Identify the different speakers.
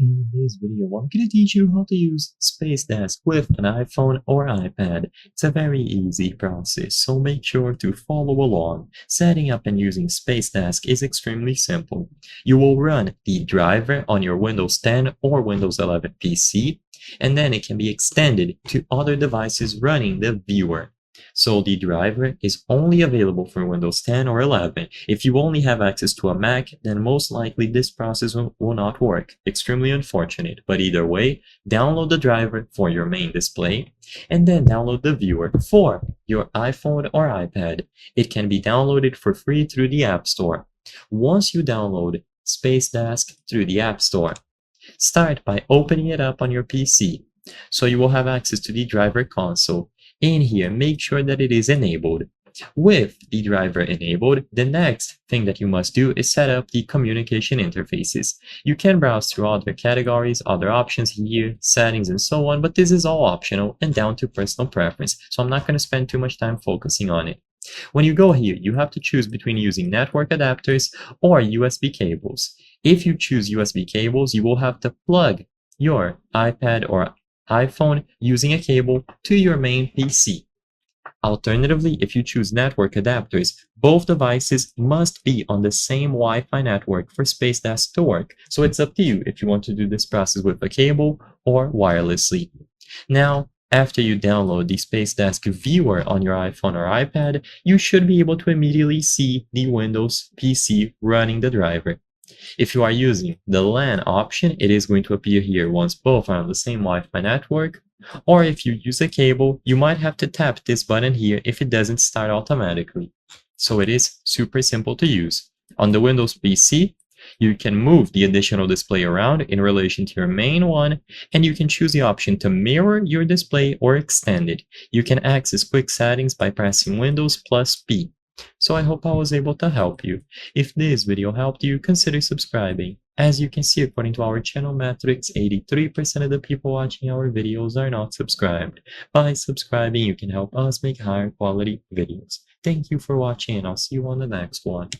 Speaker 1: In this video, I'm going to teach you how to use Spacedesk with an iPhone or iPad. It's a very easy process, so make sure to follow along. Setting up and using Spacedesk is extremely simple. You will run the driver on your Windows 10 or Windows 11 PC, and then it can be extended to other devices running the viewer. So the driver is only available for Windows 10 or 11. If you only have access to a Mac, then most likely this process will not work. Extremely unfortunate, but either way, download the driver for your main display and then download the viewer for your iPhone or iPad. It can be downloaded for free through the App Store. Once you download Spacedesk through the App Store, start by opening it up on your PC. So you will have access to the driver console. In here, make sure that it is enabled. With the driver enabled, the next thing that you must do is set up the communication interfaces. You can browse through other categories, other options here, settings, and so on, but this is all optional and down to personal preference, so I'm not going to spend too much time focusing on it. When you go here, you have to choose between using network adapters or USB cables. If you choose USB cables, you will have to plug your iPad or iPhone using a cable to your main PC. Alternatively, if you choose network adapters, both devices must be on the same Wi-Fi network for Spacedesk to work, so it's up to you if you want to do this process with a cable or wirelessly. Now, after you download the Spacedesk viewer on your iPhone or iPad, you should be able to immediately see the Windows PC running the driver. If you are using the LAN option, it is going to appear here once both are on the same Wi-Fi network, or if you use a cable, you might have to tap this button here if it doesn't start automatically. So it is super simple to use. On the Windows PC, you can move the additional display around in relation to your main one, and you can choose the option to mirror your display or extend it. You can access quick settings by pressing Windows plus P. So I hope I was able to help you. If this video helped you, consider subscribing. As you can see, according to our channel metrics, 83% of the people watching our videos are not subscribed. By subscribing, you can help us make higher quality videos. Thank you for watching, and I'll see you on the next one.